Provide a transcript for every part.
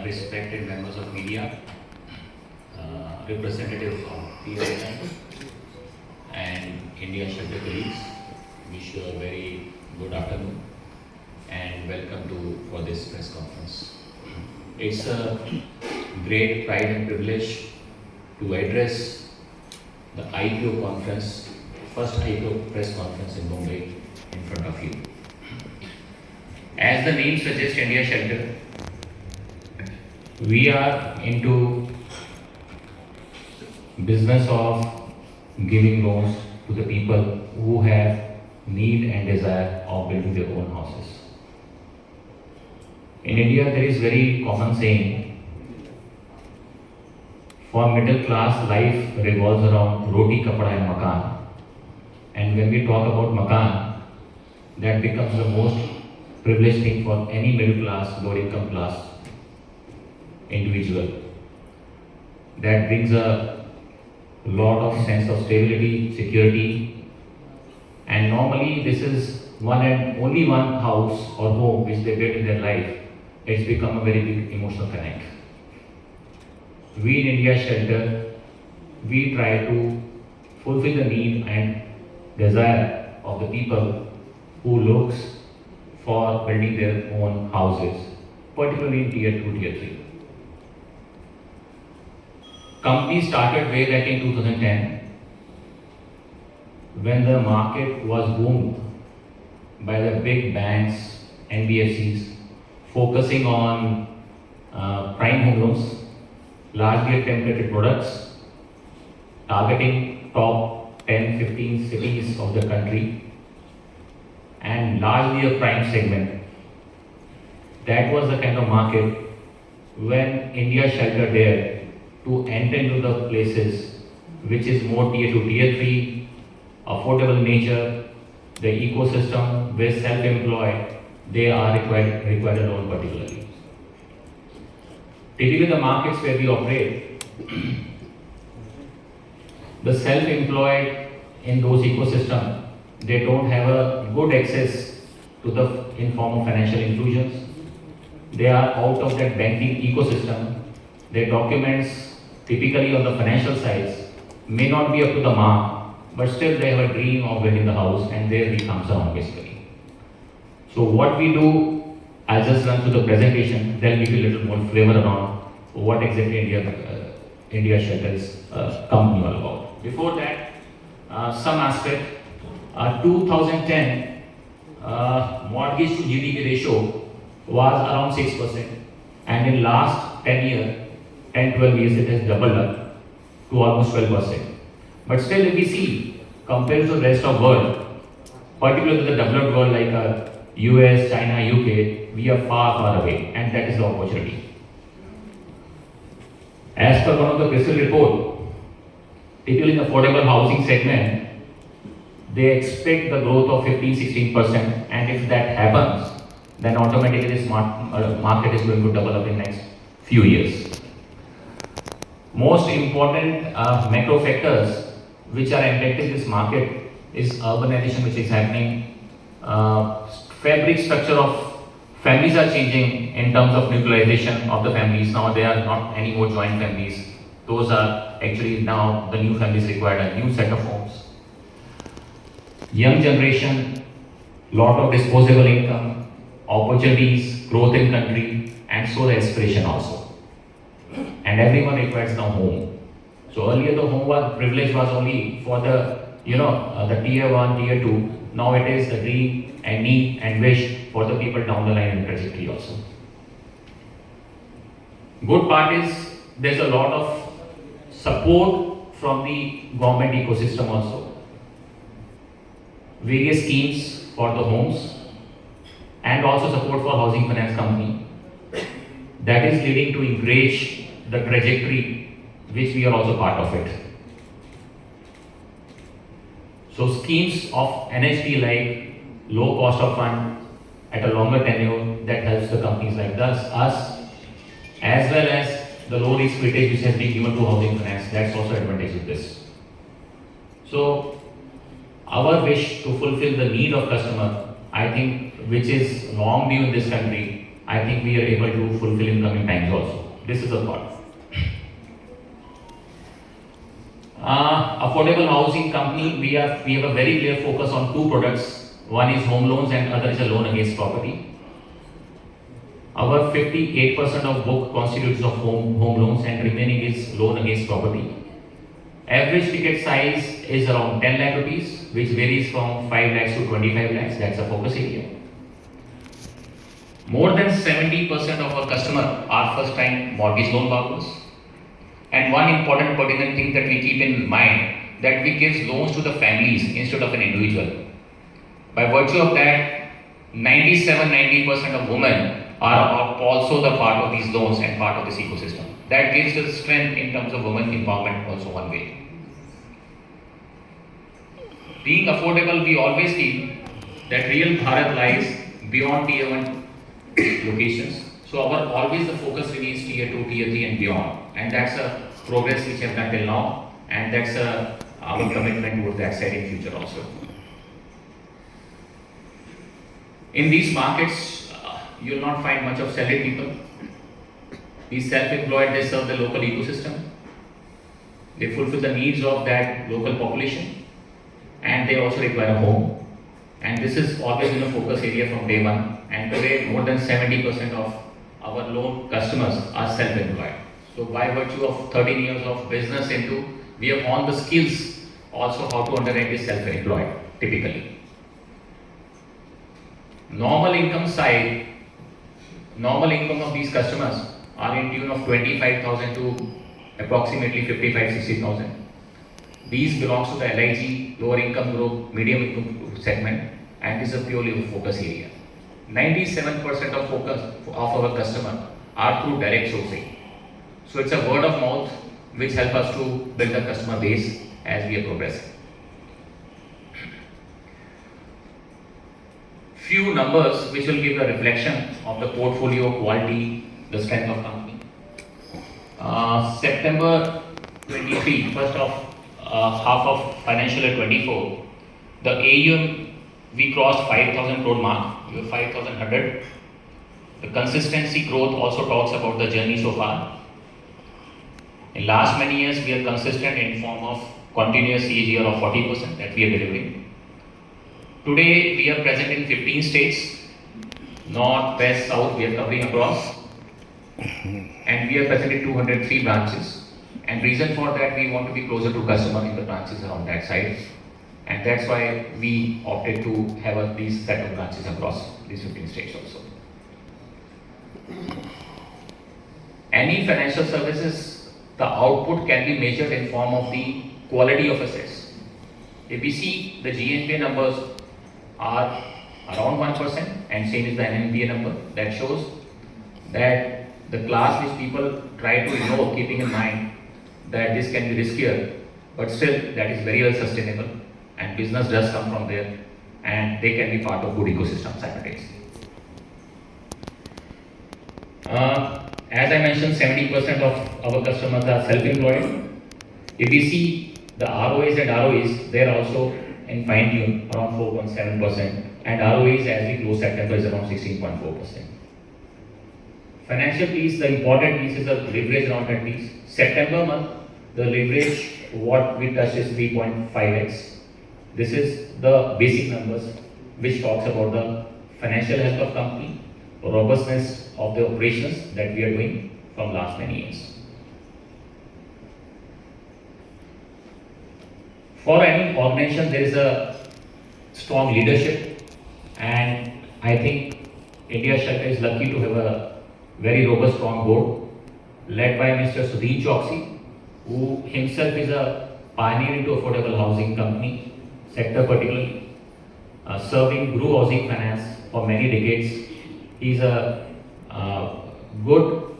respected members of media, representatives of PSN and India Shelter colleagues, wish you a very good afternoon and welcome for this press conference. It's a great pride and privilege to address the IPO conference, first IPO press conference in Mumbai in front of you. As the name suggests, India Shelter, we are into business of giving loans to the people who have need and desire of building their own houses. In India, there is very common saying, for middle class, life revolves around roti, kapda and makan. And when we talk about makan, that becomes the most privileged thing for any middle class, lower income class individual. That brings a lot of sense of stability, security, and normally this is one and only one house or home which they build in their life. It's become a very big emotional connect. We in India Shelter, we try to fulfill the need and desire of the people who looks for building their own houses, particularly in Tier 2, Tier 3. Company started way back in 2010 when the market was boomed by the big banks, NBFCs, focusing on prime home loans, largely templated products, targeting top 10, 15 cities of the country, and largely a prime segment. That was the kind of market when India Shelter dared to enter into the places which is more Tier 2, Tier 3, affordable nature, the ecosystem where self-employed, they are required a loan particularly. Typically the markets where we operate, the self-employed in those ecosystems, they don't have a good access to the informal financial inclusions. They are out of that banking ecosystem. Their documents, typically on the financial sides, may not be up to the mark, but still they have a dream of building the house, and there we comes down basically. So what we do, I'll just run through the presentation, then give you a little more flavor around what exactly India Shelter is company all about. Before that, some aspect, 2010 mortgage to GDP ratio was around 6%, and in last 10-12 years it has doubled up to almost 12%. But still, if we see, compared to the rest of the world, particularly the developed world like US, China, UK, we are far, far away, and that is the opportunity. As per one of the CRISIL report, typically in the affordable housing segment, they expect the growth of 15-16%, and if that happens, then automatically this market is going to double up in next few years. Most important macro factors which are impacting this market is urbanization, which is happening. Fabric structure of families are changing in terms of nuclearization of the families. Now they are not any more joint families. Those are actually now the new families required a new set of homes. Young generation, lot of disposable income, opportunities, growth in country, and so the aspiration also. And everyone requires now home. So earlier the home privilege was only for the the Tier 1, Tier 2. Now it is the dream and need and wish for the people down the line in trajectory also. Good part is there's a lot of support from the government ecosystem also. Various schemes for the homes and also support for housing finance company. That is leading to encourage the trajectory which we are also part of it. So schemes of NHB like low cost of fund at a longer tenure that helps the companies like us, as well as the low risk weightage which has been given to housing finance, that's also advantage of this. So our wish to fulfill the need of customer, I think, which is long due in this country, I think we are able to fulfill in coming times also. This is a thought. Affordable housing company, we have a very clear focus on two products. One is home loans and other is a loan against property. Our 58% of book constitutes of home loans and remaining is loan against property. Average ticket size is around 10 lakh rupees, which varies from 5 lakhs to 25 lakhs. That's a focus area. More than 70% of our customers are first time mortgage loan borrowers. And one important pertinent thing that we keep in mind, that we give loans to the families instead of an individual. By virtue of that, 90% of women are also the part of these loans and part of this ecosystem. That gives us strength in terms of women empowerment also one way. Being affordable, we always feel that real Bharat lies beyond tier 1 locations. So always the focus remains tier 2, tier 3 and beyond. And that's a progress which we have done till now, and that's our commitment towards that side in future also. In these markets, you will not find much of salaried people. These self-employed, they serve the local ecosystem. They fulfill the needs of that local population, and they also require a home. And this is always been a focus area from day one. And today, more than 70% of our loan customers are self-employed. So by virtue of 13 years of business into, we have honed the skills also how to underwrite this self-employed typically. Normal income of these customers are in tune of 25,000 to approximately 55-60,000. These belongs to the LIG, lower income group, medium income segment, and is a purely a focus area. 97% of focus of our customer are through direct sourcing. So it's a word of mouth which help us to build a customer base as we are progressing. Few numbers which will give a reflection of the portfolio quality, the strength of company. September 23, first of half of financial year 24, the AUM we crossed 5,000 crore mark. We were 5,100. The consistency growth also talks about the journey so far. In last many years, we are consistent in form of continuous CAGR of 40% that we are delivering. Today, we are present in 15 states, north, west, south, we are covering across. And we are present in 203 branches. And reason for that, we want to be closer to customer in the branches around that side. And that's why we opted to have these set of branches across these 15 states also. Any financial services, the output can be measured in form of the quality of assets. If we see the GNPA numbers are around 1% and same is the NNPA number, that shows that the class which people try to ignore, keeping in mind that this can be riskier, but still that is very well sustainable and business does come from there and they can be part of good ecosystem simultaneously. As I mentioned, 70% of our customers are self-employed. If we see the ROAs and ROEs, they are also in fine tune around 4.7%, and ROEs as we close September is around 16.4%. Financial piece, the important piece is the leverage around that piece. September month, the leverage what we touch is 3.5x. This is the basic numbers which talks about the financial health of company, robustness of the operations that we are doing from last many years. For any organization, there is a strong leadership, and I think India Shelter is lucky to have a very robust, strong board led by Mr. Sudhir Choksi, who himself is a pioneer into affordable housing company sector, particularly serving Guru Housing Finance for many decades. He is a good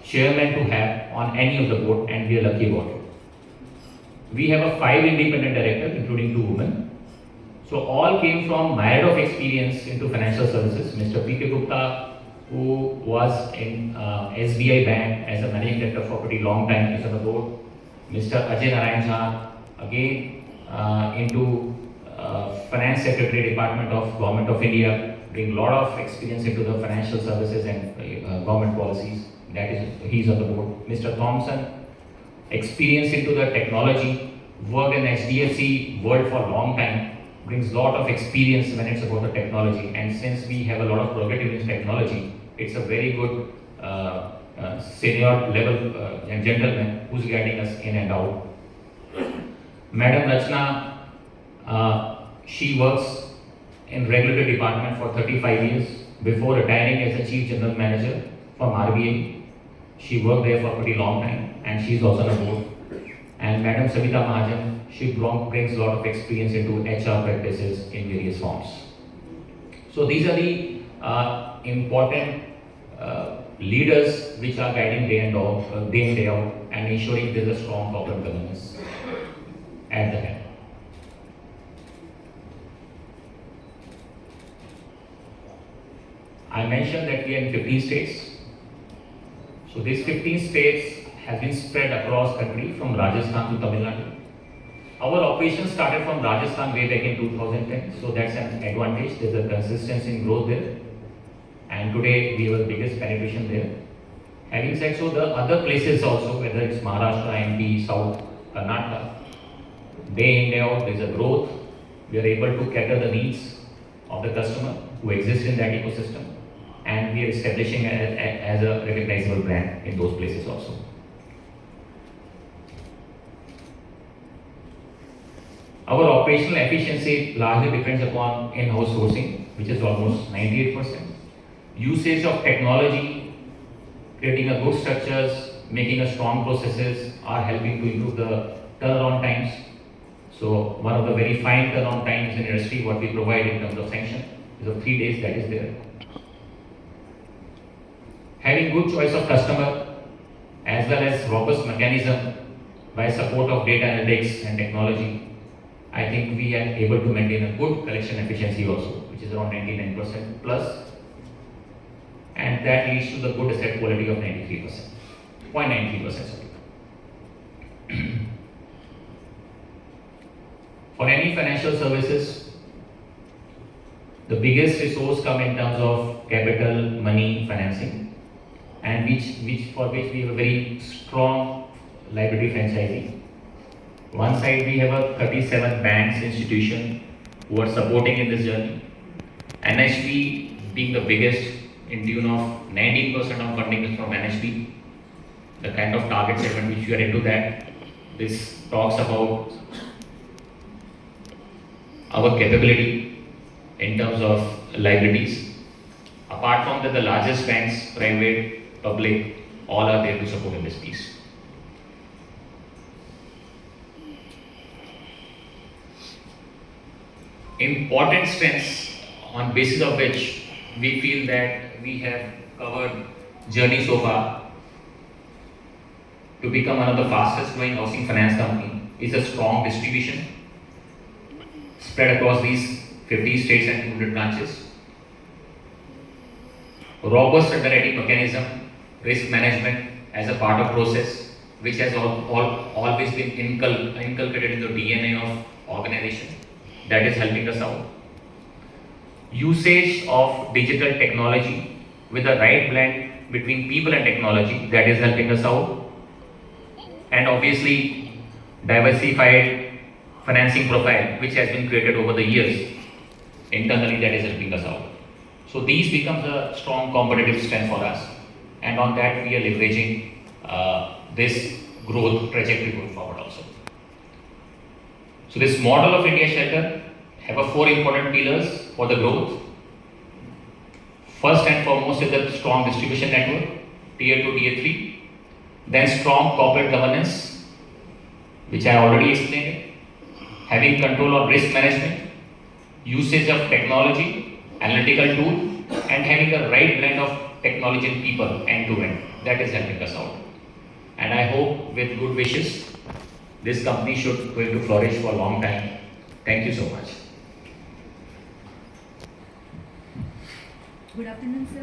chairman to have on any of the board, and we are lucky about it. We have a 5 independent directors, including 2 women. So all came from myriad of experience into financial services. Mr. P.K. Gupta, who was in SBI Bank as a managing director for a pretty long time, is on the board. Mr. Ajay Narayan Jha, again into Finance Secretary Department of Government of India, bring a lot of experience into the financial services and government policies. That is, he's on the board. Mr. Thompson, experience into the technology, worked in HDFC world for a long time, brings a lot of experience when it's about the technology. And since we have a lot of prerogative in technology, it's a very good senior level gentleman who's guiding us in and out. Madam Rachna, she works in regulatory department for 35 years before retiring as a chief general manager from RBI. She worked there for a pretty long time and she's also on the board. And Madam Savita Mahajan, she brings a lot of experience into HR practices in various forms. So these are the important leaders which are guiding day and day out and ensuring there is a strong corporate governance at the head. I mentioned that we are in 15 states. So these 15 states have been spread across country from Rajasthan to Tamil Nadu. Our operations started from Rajasthan way back in 2010, so that's an advantage. There's a consistency in growth there. And today we have the biggest penetration there. Having said so, the other places also, whether it's Maharashtra, MP, South, Karnataka, day in, day out, there's a growth. We are able to cater the needs of the customer who exists in that ecosystem. And we are establishing as a recognizable brand in those places also. Our operational efficiency largely depends upon in-house sourcing, which is almost 98%. Usage of technology, creating a good structures, making a strong processes are helping to improve the turnaround times. So one of the very fine turnaround times in industry, what we provide in terms of sanction is of 3 days, that is there. Having good choice of customer as well as robust mechanism by support of data analytics and technology, I think we are able to maintain a good collection efficiency also, which is around 99% plus, and that leads to the good asset quality of 93%, 0.93%. Sorry. For any financial services, the biggest resource come in terms of capital, money, financing, and for which we have a very strong liability franchising. One side we have a 37 banks institution who are supporting in this journey. NHB being the biggest in tune of 19% of funding is from NHB. The kind of target segment which we are into that, this talks about our capability in terms of liabilities. Apart from that, the largest banks, private, public, all are there to support in this piece. Important strengths on basis of which we feel that we have covered journey so far to become one of the fastest growing housing finance company is a strong distribution spread across these 50 states and 200 branches. Robust underwriting mechanism, risk management as a part of process which has always been inculcated in the DNA of organization. That is helping us out. Usage of digital technology with the right blend between people and technology, that is helping us out. And obviously, diversified financing profile, which has been created over the years internally, that is helping us out. So these becomes a strong competitive strength for us, and on that we are leveraging this growth trajectory going forward also. So this model of India Shelter have a 4 important pillars for the growth. First and foremost is the strong distribution network, tier 2, tier 3. Then strong corporate governance, which I already explained. Having control of risk management, usage of technology, analytical tool, and having the right blend of technology and people end to end. That is helping us out. And I hope with good wishes, this company should going to flourish for a long time. Thank you so much. Good afternoon, sir.